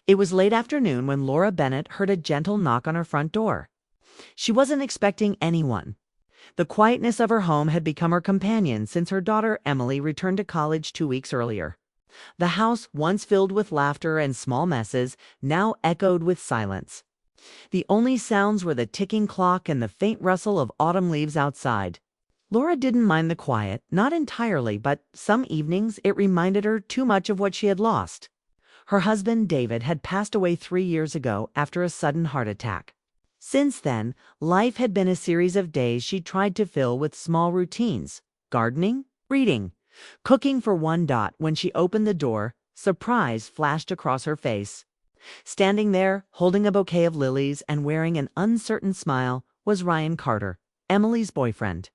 It was late afternoon when Laura Bennett heard a gentle knock on her front door. She wasn't expecting anyone. The quietness of her home had become her companion since her daughter Emily returned to college 2 weeks earlier. The house, once filled with laughter and small messes, now echoed with silence. The only sounds were the ticking clock and the faint rustle of autumn leaves outside. Laura didn't mind the quiet, not entirely, but some evenings it reminded her too much of what she had lost. Her husband, David, had passed away 3 years ago after a sudden heart attack. Since then, life had been a series of days she tried to fill with small routines: gardening, reading, cooking for one. When she opened the door, surprise flashed across her face. Standing there, holding a bouquet of lilies and wearing an uncertain smile, was Ryan Carter, Emily's boyfriend.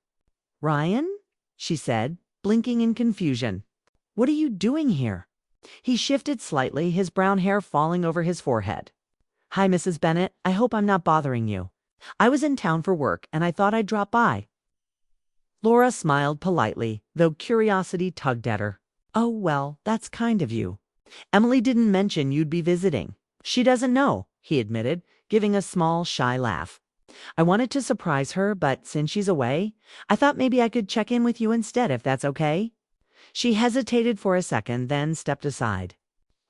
"Ryan?" she said, blinking in confusion. "What are you doing here?" He shifted slightly, his brown hair falling over his forehead. "Hi, Mrs. Bennett. I hope I'm not bothering you. I was in town for work, and I thought I'd drop by." Laura smiled politely, though curiosity tugged at her. "Oh, well, that's kind of you. Emily didn't mention you'd be visiting." "She doesn't know," he admitted, giving a small, shy laugh. "I wanted to surprise her, but since she's away, I thought maybe I could check in with you instead, if that's okay." She hesitated for a second, then stepped aside.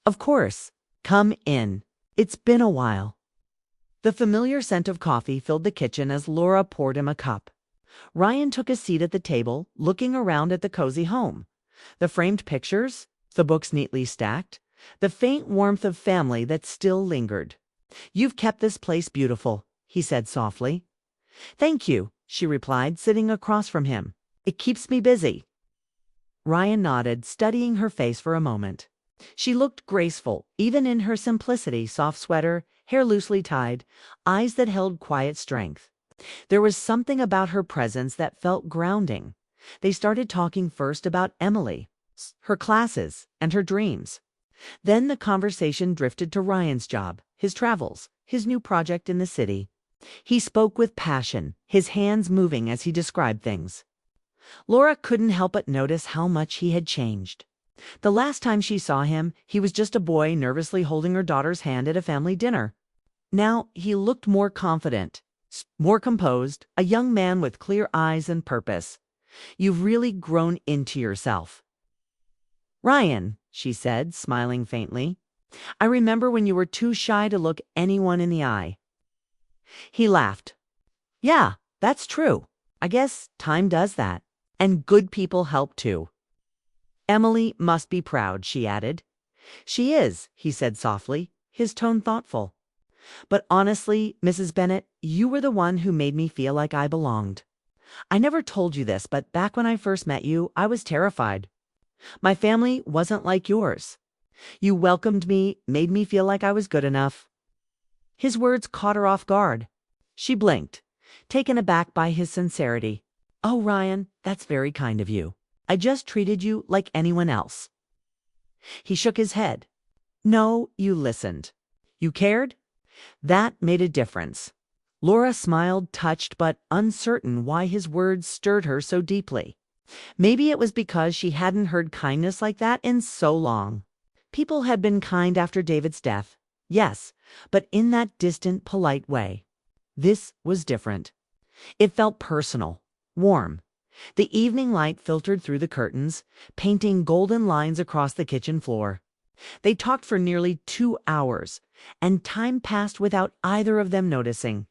"Of course. Come in. It's been a while." The familiar scent of coffee filled the kitchen as Laura poured him a cup. Ryan took a seat at the table, looking around at the cozy home. The framed pictures, the books neatly stacked, the faint warmth of family that still lingered. "You've kept this place beautiful," he said softly. "Thank you," she replied, sitting across from him. "It keeps me busy." Ryan nodded, studying her face for a moment. She looked graceful, even in her simplicity: soft sweater, hair loosely tied, eyes that held quiet strength. There was something about her presence that felt grounding. They started talking first about Emily, her classes, and her dreams. Then the conversation drifted to Ryan's job, his travels, his new project in the city. He spoke with passion, his hands moving as he described things. Laura couldn't help but notice how much he had changed. The last time she saw him, he was just a boy nervously holding her daughter's hand at a family dinner. Now he looked more confident, more composed, a young man with clear eyes and purpose. "You've really grown into yourself." "Ryan," she said, smiling faintly, "I remember when you were too shy to look anyone in the eye." He laughed. "Yeah, that's true. I guess time does that. And good people help too." "Emily must be proud," she added. "She is," he said softly, his tone thoughtful. "But honestly, Mrs. Bennett, you were the one who made me feel like I belonged. I never told you this, but back when I first met you, I was terrified. My family wasn't like yours. You welcomed me, made me feel like I was good enough." His words caught her off guard. She blinked, taken aback by his sincerity. "Oh, Ryan, that's very kind of you. I just treated you like anyone else." He shook his head. "No, you listened. You cared. That made a difference." Laura smiled, touched but uncertain why his words stirred her so deeply. Maybe it was because she hadn't heard kindness like that in so long. People had been kind after David's death, yes, but in that distant, polite way. This was different. It felt personal, warm. The evening light filtered through the curtains, painting golden lines across the kitchen floor. They talked for nearly 2 hours, and time passed without either of them noticing.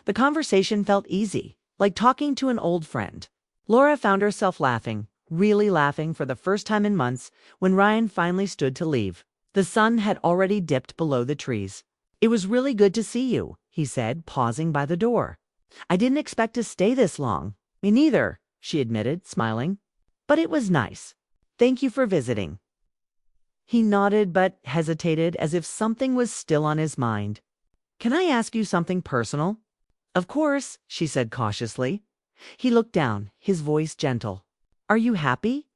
The conversation felt easy, like talking to an old friend. Laura found herself laughing, really laughing for the first time in months, when Ryan finally stood to leave. The sun had already dipped below the trees. "It was really good to see you," he said, pausing by the door. "I didn't expect to stay this long." "Me neither," she admitted, smiling. "But it was nice. Thank you for visiting." He nodded but hesitated, as if something was still on his mind. "Can I ask you something personal?" "Of course," she said cautiously. He looked down, his voice gentle. "Are you happy?"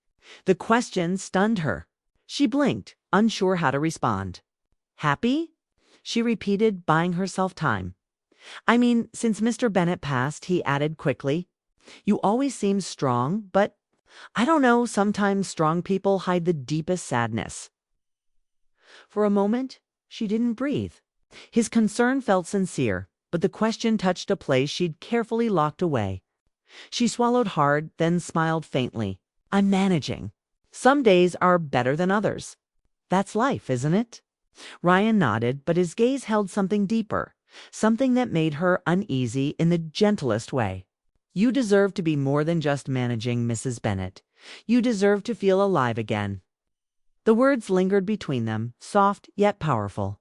The question stunned her. She blinked, unsure how to respond. "Happy?" she repeated, buying herself time. "I mean, since Mr. Bennett passed," he added quickly. "You always seem strong, but I don't know, sometimes strong people hide the deepest sadness." For a moment, She didn't breathe. His concern felt sincere, but the question touched a place she'd carefully locked away. She swallowed hard, then smiled faintly. I'm managing. Some days are better than others. That's life, isn't it? Ryan nodded, but his gaze held something deeper, something that made her uneasy in the gentlest way. You deserve to be more than just managing, Mrs. Bennet. You deserve to feel alive again. The words lingered between them, soft yet powerful.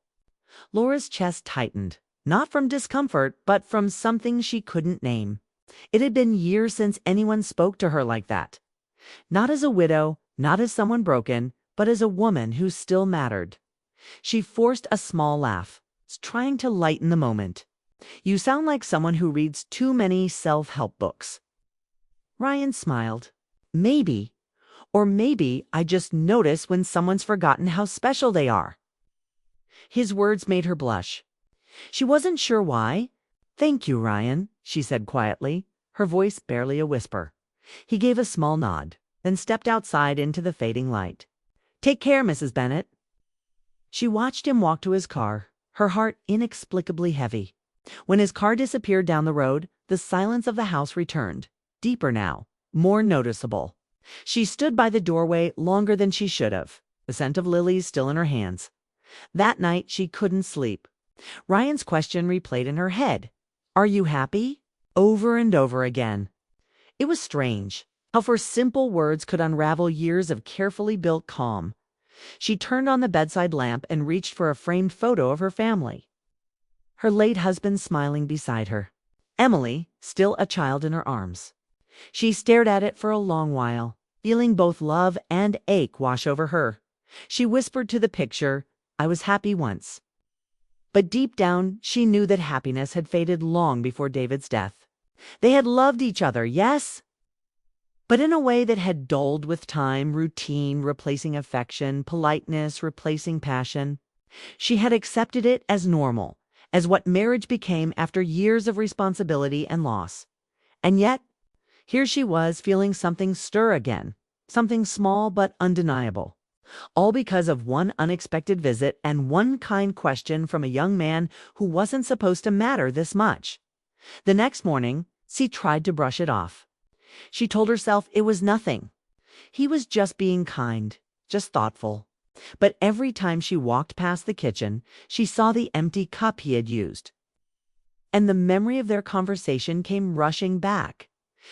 Laura's chest tightened, not from discomfort, but from something she couldn't name. It had been years since anyone spoke to her like that. Not as a widow, not as someone broken, but as a woman who still mattered. She forced a small laugh, trying to lighten the moment. You sound like someone who reads too many self-help books. Ryan smiled. Maybe. Or maybe I just notice when someone's forgotten how special they are. His words made her blush. She wasn't sure why. Thank you, Ryan, she said quietly, her voice barely a whisper. He gave a small nod, then stepped outside into the fading light. Take care, Mrs. Bennet. She watched him walk to his car, her heart inexplicably heavy. When his car disappeared down the road, the silence of the house returned, deeper now, more noticeable. She stood by the doorway longer than she should have, the scent of lilies still in her hands. That night she couldn't sleep. Ryan's question replayed in her head. Are you happy? Over and over again. It was strange how for simple words could unravel years of carefully built calm. She turned on the bedside lamp and reached for a framed photo of her family. Her late husband smiling beside her. Emily, still a child in her arms. She stared at it for a long while, feeling both love and ache wash over her. She whispered to the picture, I was happy once. But deep down, she knew that happiness had faded long before David's death. They had loved each other, yes, but in a way that had dulled with time, routine replacing affection, politeness replacing passion. She had accepted it as normal, as what marriage became after years of responsibility and loss. And yet, here she was feeling something stir again, something small but undeniable. All because of one unexpected visit and one kind question from a young man who wasn't supposed to matter this much. The next morning, she tried to brush it off. She told herself it was nothing. He was just being kind, just thoughtful. But every time she walked past the kitchen, she saw the empty cup he had used. And the memory of their conversation came rushing back.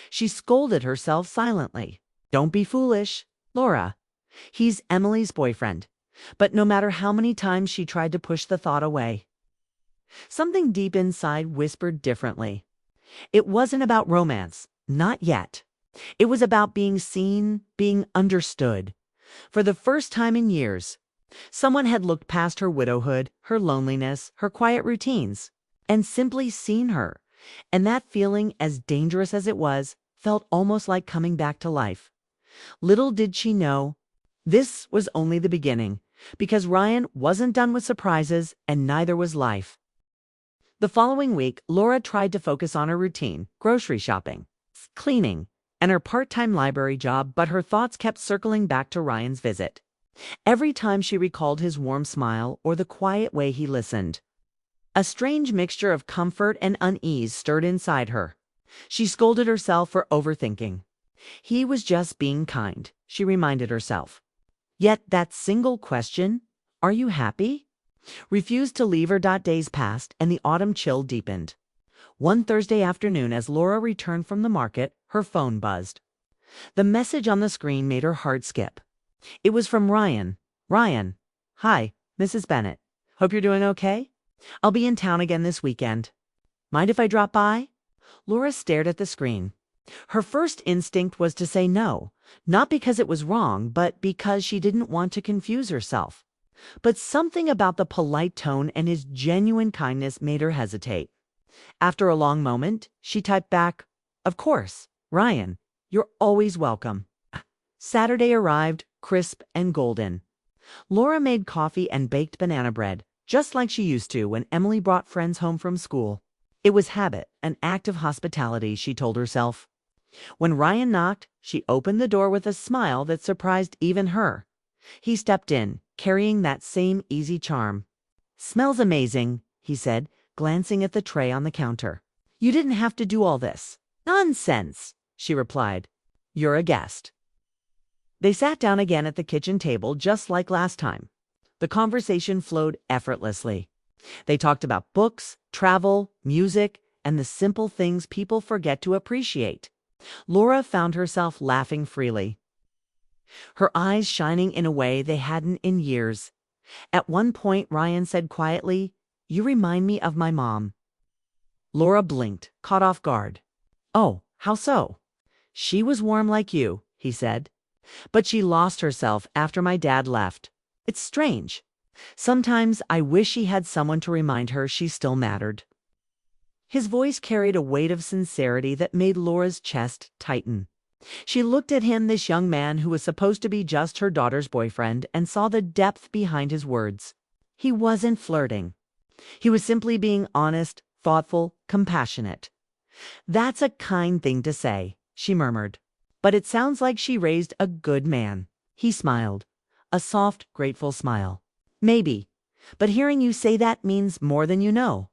She scolded herself silently. Don't be foolish, Laura. He's Emily's boyfriend. But no matter how many times she tried to push the thought away, something deep inside whispered differently. It wasn't about romance, not yet. It was about being seen, being understood. For the first time in years, someone had looked past her widowhood, her loneliness, her quiet routines, and simply seen her. And that feeling, as dangerous as it was, felt almost like coming back to life. Little did she know, this was only the beginning, because Ryan wasn't done with surprises, and neither was life. The following week, Laura tried to focus on her routine, grocery shopping, cleaning, and her part-time library job, but her thoughts kept circling back to Ryan's visit. Every time she recalled his warm smile or the quiet way he listened, a strange mixture of comfort and unease stirred inside her. She scolded herself for overthinking. He was just being kind, she reminded herself. Yet that single question, are you happy? Refused to leave her. Days passed, and the autumn chill deepened. One Thursday afternoon, as Laura returned from the market, her phone buzzed. The message on the screen made her heart skip. It was from Ryan. Ryan, hi, Mrs. Bennet. Hope you're doing okay? I'll be in town again this weekend. Mind if I drop by? Laura stared at the screen. Her first instinct was to say no, not because it was wrong, but because she didn't want to confuse herself. But something about the polite tone and his genuine kindness made her hesitate. After a long moment, she typed back, Of course, Ryan, you're always welcome. Saturday arrived, crisp and golden. Laura made coffee and baked banana bread, just like she used to when Emily brought friends home from school. It was habit, an act of hospitality, she told herself. When Ryan knocked, she opened the door with a smile that surprised even her. He stepped in, carrying that same easy charm. "Smells amazing," he said, glancing at the tray on the counter. "You didn't have to do all this." "Nonsense," she replied. "You're a guest." They sat down again at the kitchen table just like last time. The conversation flowed effortlessly. They talked about books, travel, music, and the simple things people forget to appreciate. Laura found herself laughing freely, her eyes shining in a way they hadn't in years. At one point, Ryan said quietly, "You remind me of my mom." Laura blinked, caught off guard. "Oh, how so?" "She was warm like you," he said. "But she lost herself after my dad left. It's strange. Sometimes I wish she had someone to remind her she still mattered." His voice carried a weight of sincerity that made Laura's chest tighten. She looked at him, this young man who was supposed to be just her daughter's boyfriend, and saw the depth behind his words. He wasn't flirting. He was simply being honest, thoughtful, compassionate. "That's a kind thing to say," she murmured. "But it sounds like she raised a good man." He smiled, a soft, grateful smile. "Maybe, but hearing you say that means more than you know."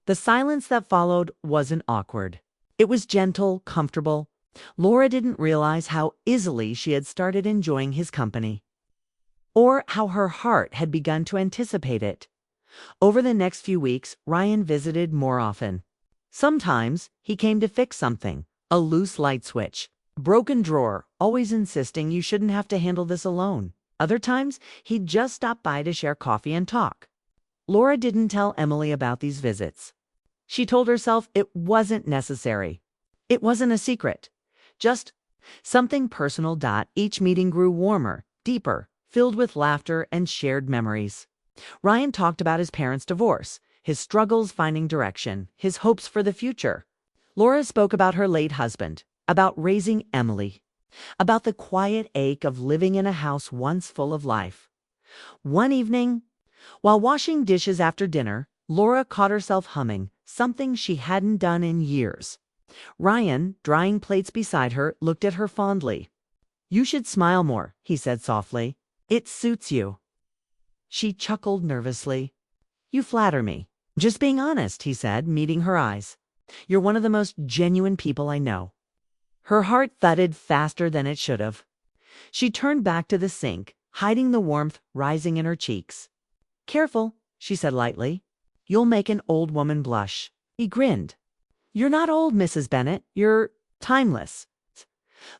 The silence that followed wasn't awkward. It was gentle, comfortable. Laura didn't realize how easily she had started enjoying his company, or how her heart had begun to anticipate it. Over the next few weeks, Ryan visited more often. Sometimes he came to fix something, a loose light switch, a broken drawer, always insisting you shouldn't have to handle this alone. Other times, he'd just stop by to share coffee and talk. Laura didn't tell Emily about these visits. She told herself it wasn't necessary. It wasn't a secret. Just something personal. Each meeting grew warmer, deeper, filled with laughter and shared memories. Ryan talked about his parents' divorce, his struggles finding direction, his hopes for the future. Laura spoke about her late husband, about raising Emily, about the quiet ache of living in a house once full of life. One evening, while washing dishes after dinner, Laura caught herself humming something she hadn't done in years. Ryan, drying plates beside her, looked at her fondly. "You should smile more," he said softly. "It suits you." She chuckled nervously. "You flatter me." "Just being honest," he said, meeting her eyes. "You're one of the most genuine people I know." Her heart thudded faster than it should have. She turned back to the sink, hiding the warmth rising in her cheeks. "Careful," she said lightly. "You'll make an old woman blush." He grinned. "You're not old, Mrs. Bennet. You're timeless."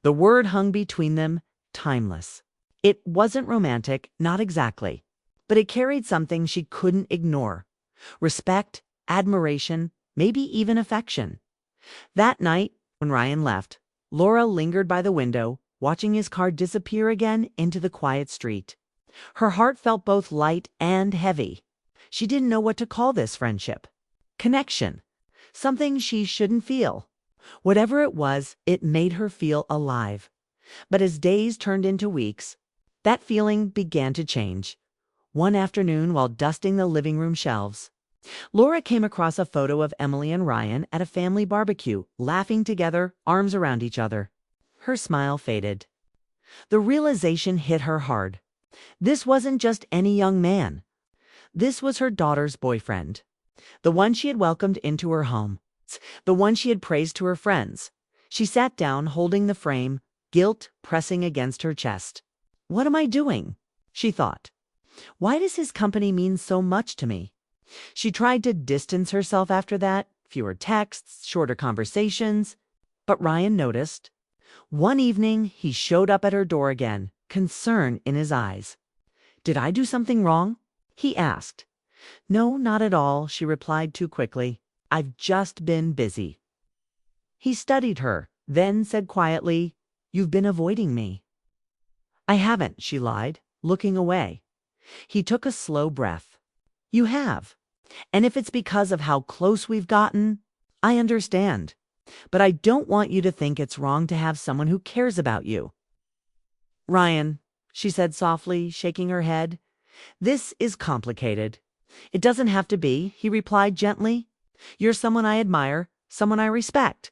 The word hung between them, timeless. It wasn't romantic, not exactly, but it carried something she couldn't ignore. Respect, admiration, maybe even affection. That night, when Ryan left, Laura lingered by the window, watching his car disappear again into the quiet street. Her heart felt both light and heavy. She didn't know what to call this friendship. Connection. Something she shouldn't feel. Whatever it was, it made her feel alive. But as days turned into weeks, that feeling began to change. One afternoon, while dusting the living room shelves, Laura came across a photo of Emily and Ryan at a family barbecue, laughing together, arms around each other. Her smile faded. The realization hit her hard. This wasn't just any young man. This was her daughter's boyfriend. The one she had welcomed into her home. The one she had praised to her friends. She sat down, holding the frame, guilt pressing against her chest. "What am I doing?" she thought. "Why does his company mean so much to me?" She tried to distance herself after that, fewer texts, shorter conversations. But Ryan noticed. One evening, he showed up at her door again, concern in his eyes. "Did I do something wrong?" he asked. "No, not at all," she replied too quickly. "I've just been busy." He studied her, then said quietly, "You've been avoiding me." "I haven't," she lied, looking away. He took a slow breath. "You have. And if it's because of how close we've gotten, I understand. But I don't want you to think it's wrong to have someone who cares about you." "Ryan," she said softly, shaking her head, "this is complicated." "It doesn't have to be," he replied gently. "You're someone I admire, someone I respect.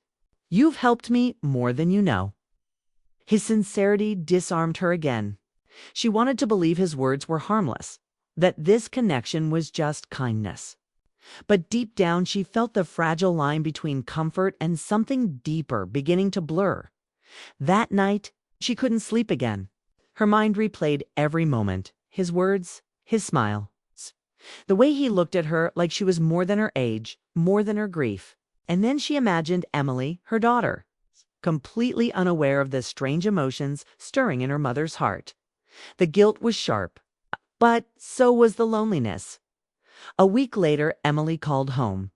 You've helped me more than you know." His sincerity disarmed her again. She wanted to believe his words were harmless, that this connection was just kindness. But deep down, she felt the fragile line between comfort and something deeper beginning to blur. That night, she couldn't sleep again. Her mind replayed every moment, his words, his smile, the way he looked at her like she was more than her age, more than her grief. And then she imagined Emily, her daughter, completely unaware of the strange emotions stirring in her mother's heart. The guilt was sharp, but so was the loneliness. A week later, Emily called home.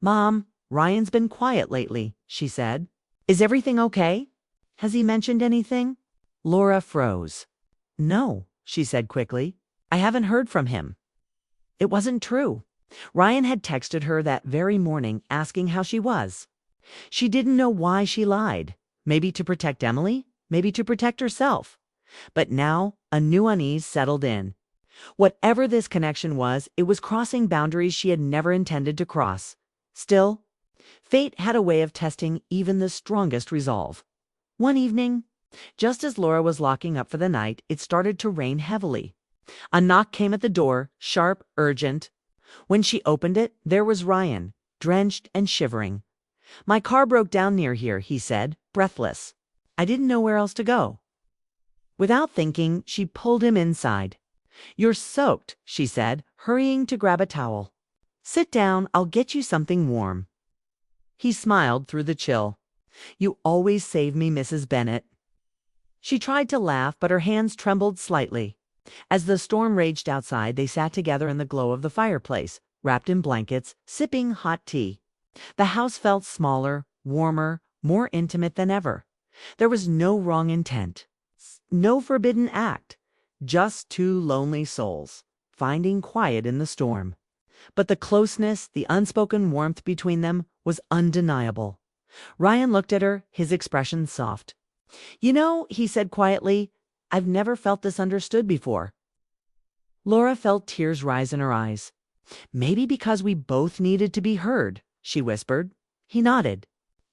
"Mom, Ryan's been quiet lately," she said. "Is everything okay? Has he mentioned anything?" Laura froze. "No," she said quickly. "I haven't heard from him." It wasn't true. Ryan had texted her that very morning asking how she was. She didn't know why she lied. Maybe to protect Emily, maybe to protect herself. But now a new unease settled in. Whatever this connection was, it was crossing boundaries she had never intended to cross. Still, fate had a way of testing even the strongest resolve. One evening, just as Laura was locking up for the night, it started to rain heavily. A knock came at the door, sharp, urgent. When she opened it, there was Ryan, drenched and shivering. "My car broke down near here," he said, breathless. "I didn't know where else to go." Without thinking, she pulled him inside. "You're soaked," she said, hurrying to grab a towel. "Sit down, I'll get you something warm." He smiled through the chill. "You always save me, Mrs. Bennet." She tried to laugh, but her hands trembled slightly. As the storm raged outside, they sat together in the glow of the fireplace, wrapped in blankets, sipping hot tea. The house felt smaller, warmer, more intimate than ever. There was no wrong intent, no forbidden act, just two lonely souls, finding quiet in the storm. But the closeness, the unspoken warmth between them was undeniable. Ryan looked at her, his expression soft. "You know," he said quietly, "I've never felt this understood before." Laura felt tears rise in her eyes. "Maybe because we both needed to be heard," she whispered. He nodded.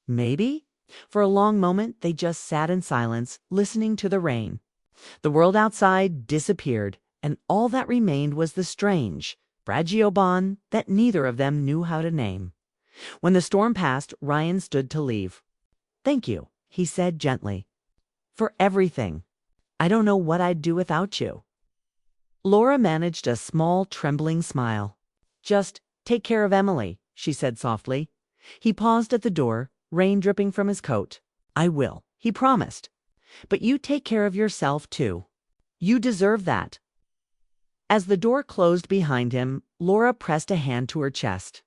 "Maybe?" For a long moment, they just sat in silence, listening to the rain. The world outside disappeared, and all that remained was the strange, fragile bond that neither of them knew how to name. When the storm passed, Ryan stood to leave. "Thank you," he said gently, "for everything. I don't know what I'd do without you." Laura managed a small, trembling smile. "Just take care of Emily," she said softly. He paused at the door, rain dripping from his coat. "I will," he promised. "But you take care of yourself, too. You deserve that." As the door closed behind him, Laura pressed a hand to her chest.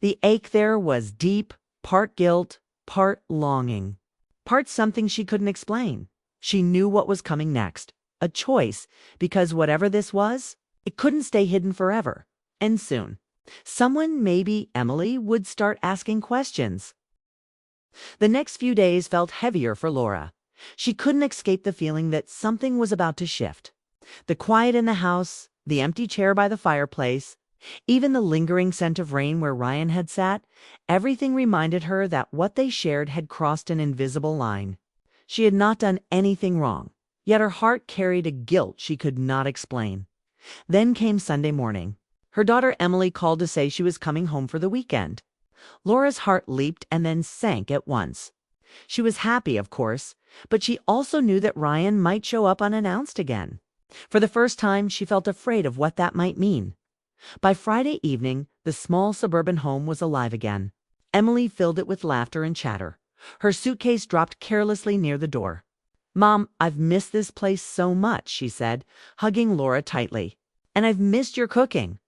The ache there was deep, part guilt, part longing, part something she couldn't explain. She knew what was coming next. A choice, because whatever this was, it couldn't stay hidden forever. And soon, someone, maybe Emily, would start asking questions. The next few days felt heavier for Laura. She couldn't escape the feeling that something was about to shift. The quiet in the house, the empty chair by the fireplace, even the lingering scent of rain where Ryan had sat, everything reminded her that what they shared had crossed an invisible line. She had not done anything wrong, yet her heart carried a guilt she could not explain. Then came Sunday morning. Her daughter Emily called to say she was coming home for the weekend. Laura's heart leaped and then sank at once. She was happy, of course, but she also knew that Ryan might show up unannounced again. For the first time, she felt afraid of what that might mean. By Friday evening, the small suburban home was alive again. Emily filled it with laughter and chatter. Her suitcase dropped carelessly near the door. "Mom, I've missed this place so much," she said, hugging Laura tightly. "And I've missed your cooking."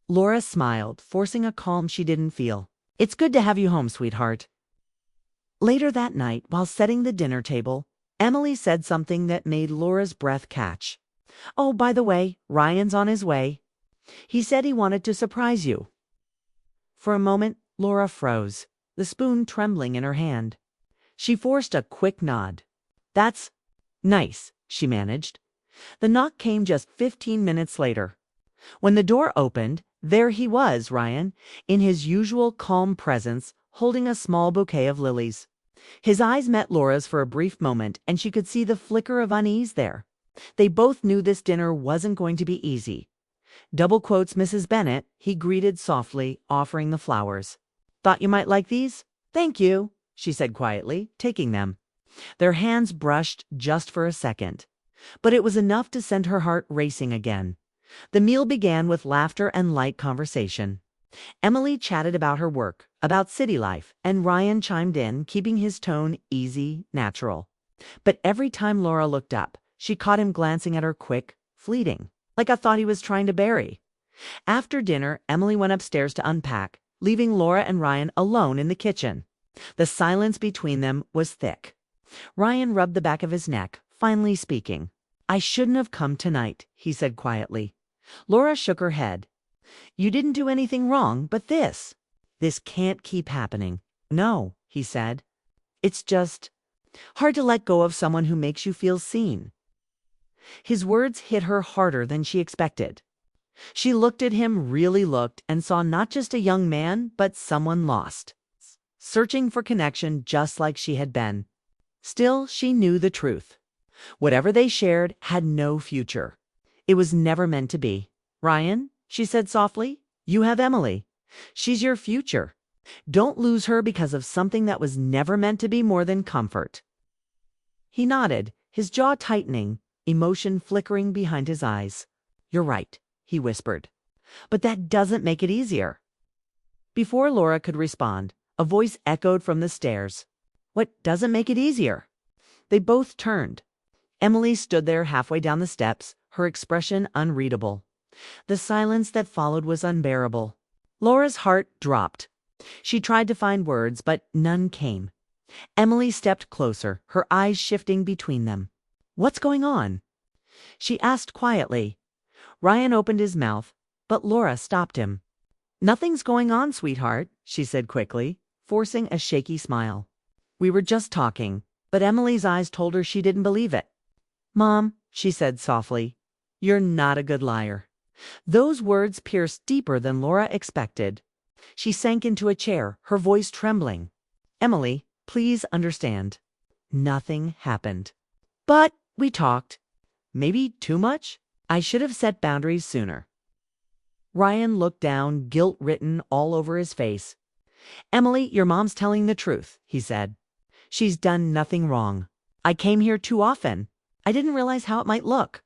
Laura smiled, forcing a calm she didn't feel. "It's good to have you home, sweetheart." Later that night, while setting the dinner table, Emily said something that made Laura's breath catch. "Oh, by the way, Ryan's on his way. He said he wanted to surprise you." For a moment, Laura froze, the spoon trembling in her hand. She forced a quick nod. "That's nice," she managed. The knock came just 15 minutes later. When the door opened, there he was, Ryan, in his usual calm presence, holding a small bouquet of lilies. His eyes met Laura's for a brief moment, and she could see the flicker of unease there. They both knew this dinner wasn't going to be easy. Double quotes Mrs. Bennet, he greeted softly, offering the flowers. Thought you might like these? Thank you, she said quietly, taking them. Their hands brushed just for a second, but it was enough to send her heart racing again. The meal began with laughter and light conversation. Emily chatted about her work, about city life, and Ryan chimed in, keeping his tone easy, natural. But every time Laura looked up, she caught him glancing at her quick, fleeting, like a thought he was trying to bury. After dinner, Emily went upstairs to unpack, leaving Laura and Ryan alone in the kitchen. The silence between them was thick. Ryan rubbed the back of his neck, finally speaking. I shouldn't have come tonight, he said quietly. Laura shook her head. You didn't do anything wrong, but this can't keep happening. No, he said. It's just hard to let go of someone who makes you feel seen. His words hit her harder than she expected. She looked at him, really looked, and saw not just a young man, but someone lost, searching for connection just like she had been. Still, she knew the truth. Whatever they shared had no future. It was never meant to be. Ryan, she said softly, you have Emily. She's your future. Don't lose her because of something that was never meant to be more than comfort. He nodded, his jaw tightening, emotion flickering behind his eyes. You're right, he whispered. But that doesn't make it easier. Before Laura could respond, a voice echoed from the stairs. What doesn't make it easier? They both turned. Emily stood there halfway down the steps, her expression unreadable. The silence that followed was unbearable. Laura's heart dropped. She tried to find words, but none came. Emily stepped closer, her eyes shifting between them. What's going on? She asked quietly. Ryan opened his mouth, but Laura stopped him. Nothing's going on, sweetheart, she said quickly, forcing a shaky smile. We were just talking, but Emily's eyes told her she didn't believe it. Mom, she said softly, you're not a good liar. Those words pierced deeper than Laura expected. She sank into a chair, her voice trembling. Emily, please understand. Nothing happened. But we talked. Maybe too much? I should have set boundaries sooner. Ryan looked down, guilt written all over his face. Emily, your mom's telling the truth, he said. She's done nothing wrong. I came here too often. I didn't realize how it might look.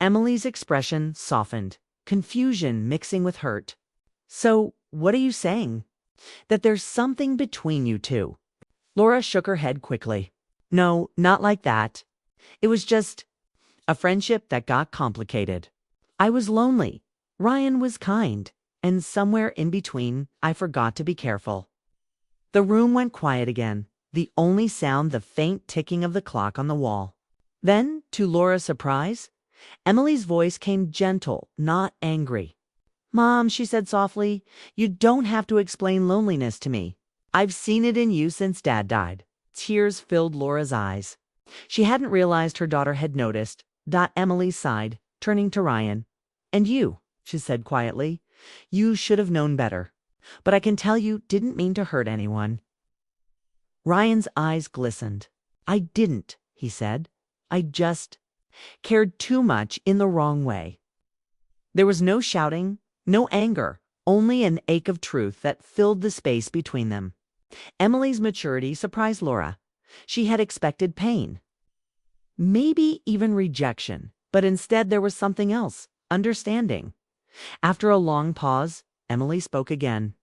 Emily's expression softened, confusion mixing with hurt. So, what are you saying? That there's something between you two? Laura shook her head quickly. No, not like that. It was just a friendship that got complicated. I was lonely. Ryan was kind. And somewhere in between, I forgot to be careful. The room went quiet again, the only sound the faint ticking of the clock on the wall. Then, to Laura's surprise, Emily's voice came gentle, not angry. Mom, she said softly, you don't have to explain loneliness to me. I've seen it in you since Dad died. Tears filled Laura's eyes. She hadn't realized her daughter had noticed. Emily sighed, turning to Ryan. And you, she said quietly, you should have known better. But I can tell you didn't mean to hurt anyone. Ryan's eyes glistened. I didn't, he said. I just cared too much in the wrong way. There was no shouting, no anger, only an ache of truth that filled the space between them. Emily's maturity surprised Laura. She had expected pain. Maybe even rejection, but instead there was something else, understanding. After a long pause, Emily spoke again.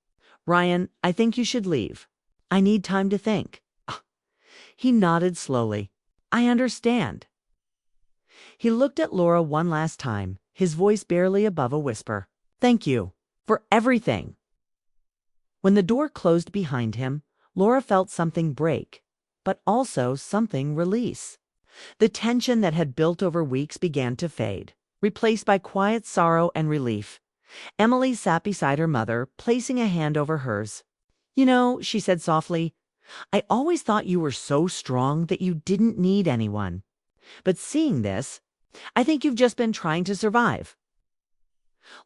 Ryan, I think you should leave. I need time to think. He nodded slowly. I understand. He looked at Laura one last time, his voice barely above a whisper. Thank you for everything. When the door closed behind him, Laura felt something break, but also something release. The tension that had built over weeks began to fade, replaced by quiet sorrow and relief. Emily sat beside her mother, placing a hand over hers. You know, she said softly, I always thought you were so strong that you didn't need anyone. But seeing this, I think you've just been trying to survive.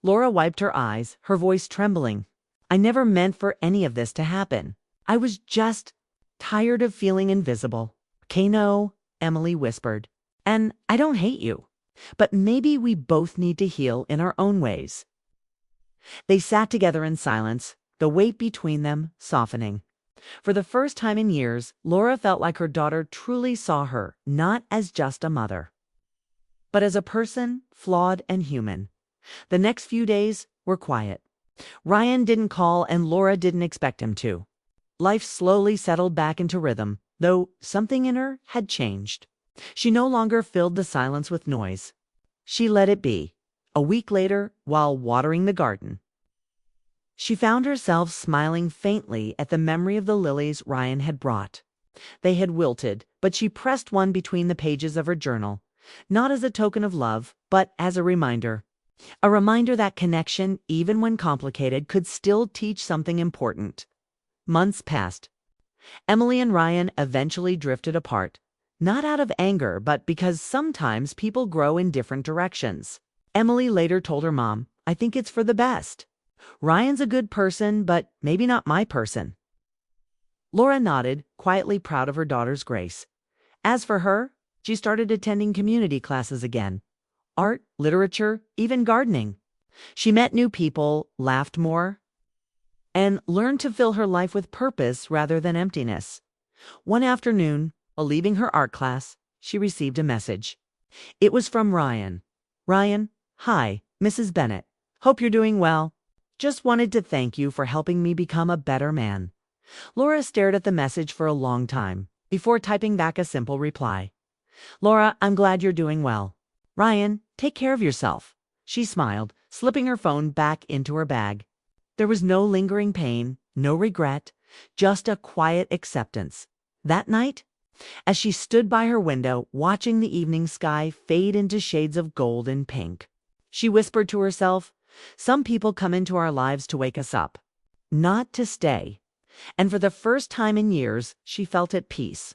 Laura wiped her eyes, her voice trembling. I never meant for any of this to happen. I was just tired of feeling invisible. Kano, Emily whispered. And I don't hate you. but maybe we both need to heal in our own ways." They sat together in silence, the weight between them softening. For the first time in years, Laura felt like her daughter truly saw her, not as just a mother, but as a person, flawed and human. The next few days were quiet. Ryan didn't call and Laura didn't expect him to. Life slowly settled back into rhythm, though something in her had changed. She no longer filled the silence with noise. She let it be. A week later, while watering the garden, she found herself smiling faintly at the memory of the lilies Ryan had brought. They had wilted, but she pressed one between the pages of her journal, not as a token of love, but as a reminder. A reminder that connection, even when complicated, could still teach something important. Months passed. Emily and Ryan eventually drifted apart, not out of anger, but because sometimes people grow in different directions. Emily later told her mom, "I think it's for the best. Ryan's a good person, but maybe not my person." Laura nodded, quietly proud of her daughter's grace. As for her, she started attending community classes again. Art, literature, even gardening. She met new people, laughed more, and learned to fill her life with purpose rather than emptiness. One afternoon, while leaving her art class, she received a message. It was from Ryan. "Ryan, hi, Mrs. Bennett. Hope you're doing well. Just wanted to thank you for helping me become a better man." Laura stared at the message for a long time before typing back a simple reply. "Laura, I'm glad you're doing well. Ryan, take care of yourself." She smiled, slipping her phone back into her bag. There was no lingering pain, no regret, just a quiet acceptance. That night, as she stood by her window, watching the evening sky fade into shades of gold and pink, she whispered to herself, "Some people come into our lives to wake us up, not to stay." And for the first time in years, she felt at peace.